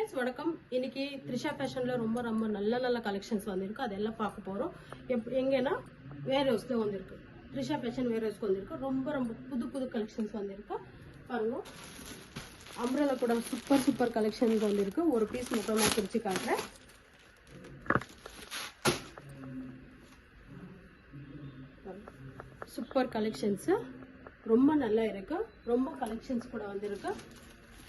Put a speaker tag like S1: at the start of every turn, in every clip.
S1: Friends वणक्कम इनकी Trisha fashion ரொம்ப நல்ல கலெக்ஷன்ஸ் வந்திருக்கு அதெல்லாம் பார்க்க போறோம் எங்கனா வேர் ஹவுஸ்ல வந்திருக்கு त्रिशा फैशन வேர் ஹவுஸ்க்கு வந்திருக்கு ரொம்ப புது கலெக்ஷன்ஸ் வந்திருக்கு பாருங்க அம்ப்ரெல்லா கூட சூப்பர் கலெக்ஷன்ஸ் வந்திருக்கு ஒரு பீஸ் மட்டும் நான் பிரிச்சு காட்டுறேன் சூப்பர் கலெக்ஷன்ஸ் ரொம்ப நல்லா இருக்கு ரொம்ப கலெக்ஷன்ஸ் கூட வந்திருக்கு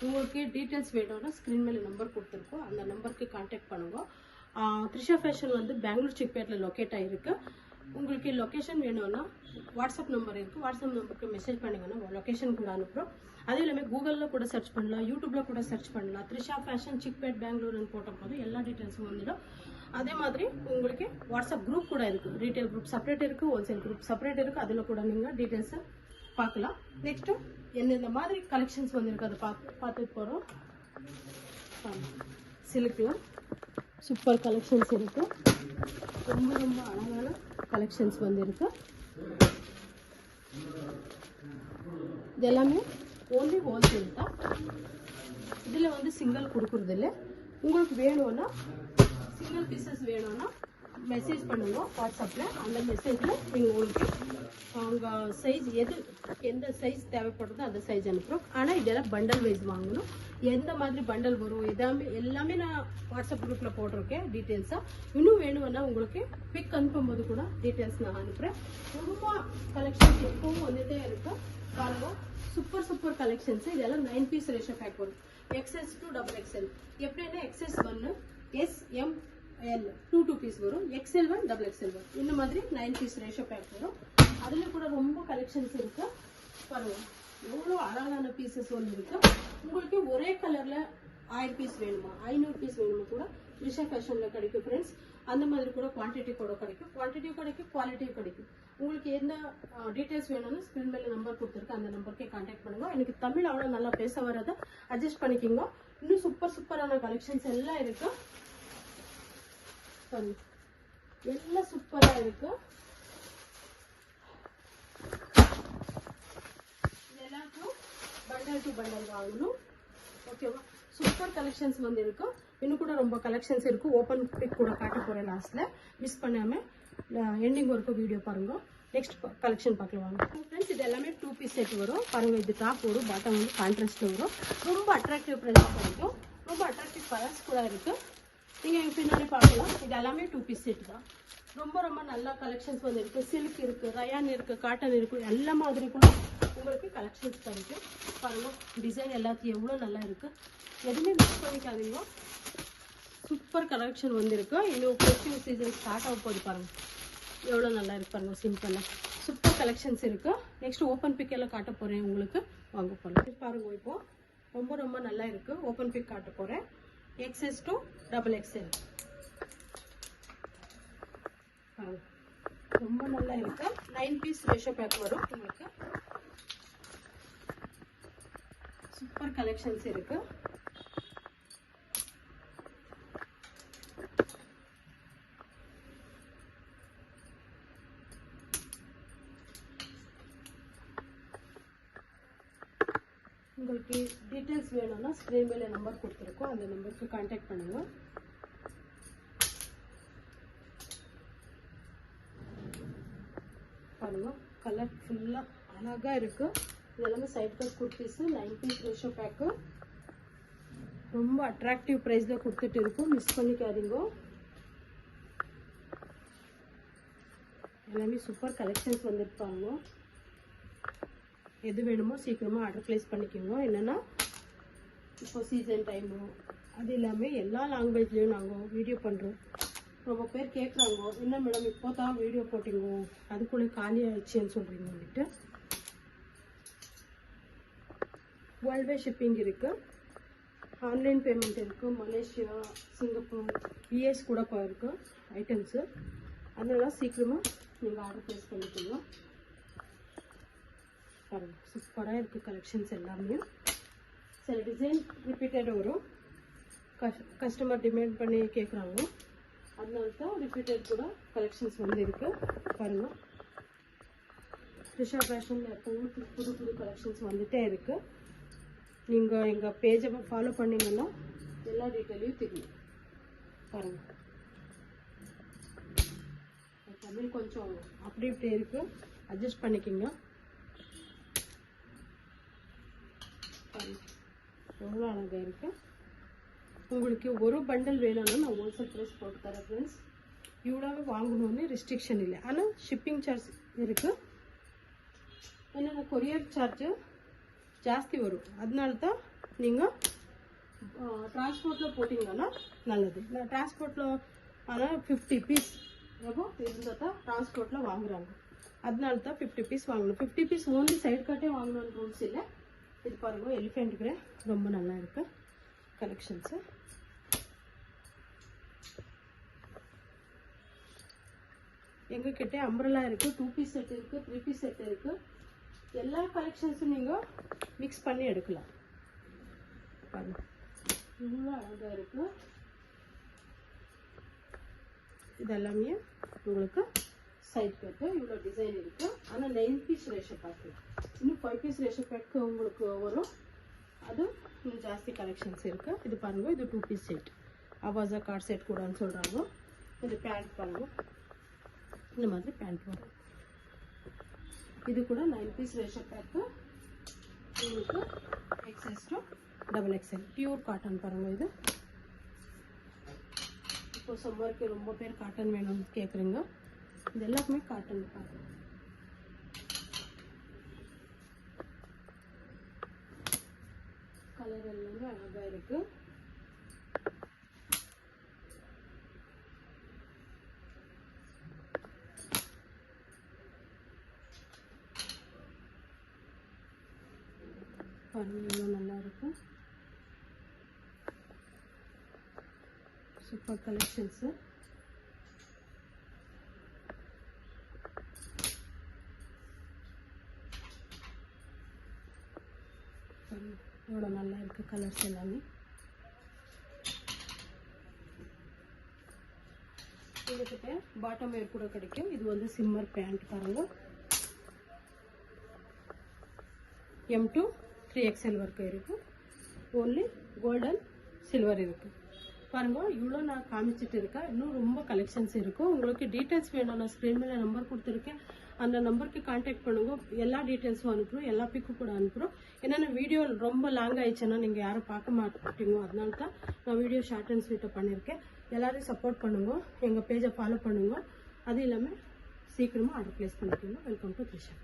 S1: உங்களுக்கு டீடைல்ஸ் வேணும்னா ஸ்கிரீன் மேல நம்பர் கொடுத்திருக்கோம் அந்த நம்பருக்கு कांटेक्ट பண்ணுங்க त्रिशा फैशन வந்து பெங்களூர் சிக்பேட்ல லொகேட் ஆயிருக்கு உங்களுக்கு லொகேஷன் வேணும்னா வாட்ஸ்அப் நம்பர் இருக்கு வாட்ஸ்அப் நம்பருக்கு மெசேஜ் பண்ணுங்கன்னா லொகேஷன் கூட அனுப்புறோம் அதே இல்லாம கூகுள்ல கூட சர்ச் பண்ணலாம் யூடியூப்ல கூட சர்ச் பண்ணலாம் त्रिशा फैशन சிக்பேட் பெங்களூர் ன்னு போட்ட போது எல்லா டீடைல்ஸும் வந்துடும் அதே மாதிரி உங்களுக்கு வாட்ஸ்அப் குரூப் கூட இருக்கு ரீட்டைல் குரூப் செப்பரேட் இருக்கு ஹோல்சேல் குரூப் செப்பரேட் இருக்கு அதுல கூட நீங்க டீடைல்ஸ் பார்க்கலாம் நெக்ஸ்ட் இந்த மாதிரி கலெக்ஷன்ஸ் வந்திருக்கு அத பார்த்து போறோம் சில்க்ல சூப்பர் கலெக்ஷன்ஸ் இருக்கு ரொம்ப அழகான கலெக்ஷன்ஸ் வந்திருக்கு இதெல்லாமே only ஹோல்சேல் தான் இதுல வந்து சிங்கிள் கொடுக்கிறது இல்ல உங்களுக்கு வேணும்னா சிங்கிள் பீசஸ் வேணும்னா மெசேஜ் பண்ணுங்க வாட்ஸ்அப்ல அந்த மெசேஜ்ல நீங்க உங்களுக்கு உங்க சைஸ் எந்த சைஸ் தேவைப்படுதோ அந்த சைஸ் அனுப்புறோம் ஆனா இதெல்லாம் பண்டல் வைஸ் வாங்கணும் எந்த மாதிரி பண்டல் வரும் எல்லாமே நான் வாட்ஸ்அப் குரூப்ல போட்டிருக்கேன் டீடைல்ஸா இன்னும் வேணும்னா உங்களுக்கு பிக் அனுப்பும்போது கூட டீடைல்ஸ் நான் அனுப்புறேன் ரொம்ப கலெக்ஷன்ஸ் எப்பவும் வந்துட்டே இருக்கு பாருங்க சூப்பர் கலெக்ஷன்ஸ் இதெல்லாம் 9 பீஸ் ரேஷியோ பேக் வரும் XS to XXL எப்படின்னா XS 1 S M L 2 piece வரும் XL 1 XXL 1 இந்த மாதிரி 9 பீஸ் ரேஷியோ பேக் வரும் அதுல கூட ரொம்ப கலெக்ஷன்ஸ் இருக்கு பாருங்க எவ்வளவு அழகான பீசஸ் வந்து இருக்கு உங்களுக்கு ஒரே கலர்ல 1000 பீஸ் வேணுமா 500 பீஸ் வேணுமா கூட त्रिशा फैशनல கிடைக்கும் फ्रेंड्स அந்த மாதிரி கூட குவாண்டிட்டி கூட கிடைக்கும் குவாலிட்டி கிடைக்கும் உங்களுக்கு என்ன டீடைல்ஸ் வேணும்னா ஸ்கிரீன் மேல நம்பர் கொடுத்திருக்கேன் அந்த நம்பருக்கு कांटेक्ट பண்ணுங்க எனக்கு தமிழ் அவ்வளவு நல்லா பேச வரத அட்ஜஸ்ட் பண்ணிக்கங்க இன்னும் சூப்பரான கலெக்ஷன்ஸ் எல்லாம் இருக்கு எல்லாம் சூப்பரா இருக்கு எல்லாத்துக்கும் பண்டல் டு பண்டல் வாங்கணும் ஓகேவா சூப்பர் கலெக்ஷன்ஸ் வந்து இருக்கு இன்னும் கூட ரொம்ப கலெக்ஷன்ஸ் இருக்கு ஓபன் பிக் கூட காட்ட போறேன் லாஸ்ட்ல மிஸ் பண்ணாம எண்டிங் வரைக்கும் வீடியோ பாருங்க நெக்ஸ்ட் கலெக்ஷன் பார்க்கலாம் फ्रेंड्स இது எல்லாமே 2 பீஸ் செட் வரும் பாருங்க இது டாப் வரும் பாட்டம் வந்து கான்ட்ராஸ்ட்ல வரும் ரொம்ப அட்ராக்டிவ் பிரைஸ் கிடைக்கும் ரொம்ப அட்ராக்டிவ் கலர்ஸ் கூட இருக்கு நீங்க பின்னாடி பார்க்கலாம் இது எல்லாமே 2 பீஸ் செட் தான் ரொம்ப நல்ல கலெக்ஷன்ஸ் வந்து இருக்கு சில்க் இருக்கு ரயான் இருக்கு காட்டன் இருக்கு எல்லா மாதிரி கூட உங்களுக்கு கலெக்ஷன்ஸ் கிடைக்கும் பாருங்க டிசைன் எல்லாத்தையும் எவ்வளவு நல்லா இருக்கு எதுவுமே மிஸ் பண்ணிக்காதீங்க சூப்பர் கலெக்ஷன் வந்திருக்கு இன்னும் ஃபெஸ்டிவல் சீசன் ஸ்டார்ட் ஆக போகுது பாருங்க எவ்வளவு நல்லா இருக்கு பாருங்க சிம்பிளா சூப்பர் கலெக்ஷன்ஸ் இருக்கு நெக்ஸ்ட் ஓபன் பிக் எல்லாம் காட்ட போறேன் உங்களுக்கு வாங்க போலாம் பாருங்க இப்போ ரொம்ப நல்லா இருக்கு ஓபன் பிக் காட்ட போறேன் XS to XXL ரொம்ப நல்லா இருக்கு 9 பீஸ் ரேஷியோ பேக் வரும் உங்களுக்கு சூப்பர் கலெக்ஷன்ஸ் இருக்கு உங்களுக்கு டீடைல்ஸ் வேணும்னா ஸ்கிரீன் மேல நம்பர் கொடுத்திருக்கோம் அந்த நம்பருக்கு कांटेक्ट பண்ணுங்க பாருங்க கலர் ஃபுல்லா அழகா இருக்கு இதெல்லாம் side cut kurtis 9 piece ratio pack ரொம்ப அட்ராக்டிவ் பிரைஸ்ல கொடுத்துட்டு இருக்கும் மிஸ் பண்ணிக்காதீங்க எல்லாமே சூப்பர் கலெக்ஷன்ஸ் வந்திருப்பாங்க எது வேணுமோ சீக்கிரமா ஆர்டர் பிளேஸ் பண்ணிக்கோங்க என்னன்னா இப்போ சீசன் டைம் அது எல்லாமே எல்லா லாங்குவேஜ்லயும் நாங்க வீடியோ பண்றோம் ரொம்ப பேர் கேக்குறாங்க என்ன மேடம் இப்போதான் வீடியோ போட்டீங்க அதுக்குள்ள காலி ஆயிடுச்சுன்னு சொல்றீங்க வந்துட்டு வேர்ல்ட் வைட் ஷிப்பிங் இருக்கு ஆன்லைன் பேமெண்ட் இருக்கு மலேசியா சிங்கப்பூர் US கூட போயிருக்கு ஐட்டம்ஸ் அதனால சீக்கிரமா நீங்க ஆர்டர் பிளேஸ் பண்ணிக்கோங்க பாருங்க சூப்பரா இருக்கு கலெக்ஷன்ஸ் எல்லாமே சில டிசைன் ரிப்பீட்டட் வரும் கஸ்டமர் டிமாண்ட் பண்ணி கேக்குறாங்க அதனால தான் ரிப்பீட்டட் கூட கலெக்ஷன்ஸ் வந்து இருக்கு பாருங்க त्रिशा फैशनல புது கலெக்ஷன்ஸ் வந்துட்டே இருக்கு நீங்க எங்க பேஜை ஃபாலோ பண்ணீங்கன்னா எல்லா டீட்டெயிலையும் தெரியும் பாருங்க. தமிழ் கொஞ்சம் அப்படி இப்படி இருக்கு, அட்ஜஸ்ட் பண்ணிக்கிங்க. பாருங்க எவ்வளோ அழகாக இருக்கு. உங்களுக்கு ஒரு பண்டல் வேணும்னா நான் ஹோல்சேல் ப்ரைஸ் போட்டு தரேன் ஃப்ரெண்ட்ஸ். இவ்வளவு வாங்கணும்னு ரெஸ்ட்ரிக்ஷன் இல்லை, ஆனால் ஷிப்பிங் சார்ஜ் இருக்குது. என்னென்ன கொரியர் சார்ஜு ஜாஸ்தி வரும், அதனால தான் நீங்கள் டிரான்ஸ்போர்ட்டில் போட்டிங்கன்னா நல்லது. நான் டிரான்ஸ்போர்ட்டில் ஆனால் 50 பீஸ் எவ்வளோ இருந்தால் தான் டிரான்ஸ்போர்ட்டில் வாங்குறாங்க, அதனால தான் 50 பீஸ் வாங்கணும். 50 பீஸ் ஓன்லி சைடு கட்டே வாங்கணும்னு ரூல்ஸ் இல்லை. இது பாருங்கள் எலிஃபெண்ட் கிரே ரொம்ப நல்லா இருக்கு கலெக்ஷன்ஸு. எங்ககிட்ட அம்ப்ரெல்லா இருக்குது, 2 பீஸ் செட் இருக்குது, 3 பீஸ் செட் இருக்குது. எல்லா கலெக்ஷன்ஸும் நீங்கள் மிக்ஸ் பண்ணி எடுக்கலாம். பாருங்க இவ்வளோ அழகாக இருக்குது. இது எல்லாமே உங்களுக்கு சைட் கட்டு இவ்வளோ டிசைன் இருக்குது. ஆனால் 9 பீஸ் ரேஷோ பேக்கு, இன்னும் 5 பீஸ் ரேஷோ பேக்கு உங்களுக்கு வரும். அது இன்னும் ஜாஸ்தி கலெக்ஷன்ஸ் இருக்குது. இது பாருங்கள், இது 2 பீஸ் செட், அவாசா கார்ட் செட் கூடன்னு சொல்கிறாங்க. இது பேண்ட் பாருங்கள், இந்த மாதிரி பேண்ட் வரும். இது கூட 9 பீஸ் ரேஷோ பேக்கு உங்களுக்கு XS to XXL pure cotton பாருங்கள். இது இப்போ சம்மருக்கு ரொம்ப பேர் காட்டன் வேணும்னு கேட்குறீங்க. இது எல்லாருக்குமே காட்டன் பாருங்க. கலர் எல்லாமே அழகாக இருக்குது. பாருங்க நல்லா இருக்கும், சூப்பர் கலெக்ஷன்ஸு. எவ்வளோ நல்லா இருக்கு கலர்ஸ் எல்லாமே. எங்ககிட்ட பாட்டம் வேர் கூட கிடைக்கும். இது வந்து சிம்மர் பேண்ட் பாருங்க, M to 3XL வரைக்கும் இருக்குது. ஓன்லி கோல்டன் சில்வர் இருக்குது பாருங்க. இவ்வளோ நான் காமிச்சிட்டு இருக்கேன், இன்னும் ரொம்ப கலெக்ஷன்ஸ் இருக்கும். உங்களுக்கு டீட்டெயில்ஸ் வேணும், நான் ஸ்க்ரீன் மேலே நம்பர் கொடுத்துருக்கேன், அந்த நம்பருக்கு கான்டாக்ட் பண்ணுங்க. எல்லா டீட்டெயில்ஸும் அனுப்புகிறோம், எல்லா பிக்கு கூட அனுப்புகிறோம். என்னென்ன வீடியோ ரொம்ப லாங் ஆயிடுச்சுன்னா நீங்கள் யாரும் பார்க்க மாட்டீங்க, அதனால தான் நான் வீடியோ ஷார்ட் அண்ட் ஸ்வீட்டாக பண்ணியிருக்கேன். எல்லாரையும் சப்போர்ட் பண்ணுங்க, எங்கள் பேஜை ஃபாலோ பண்ணுங்க. அது இல்லாமல் சீக்கிரமாக ஆர்டர் ப்ளேஸ் பண்ணிக்கோங்க. Welcome to Trisha.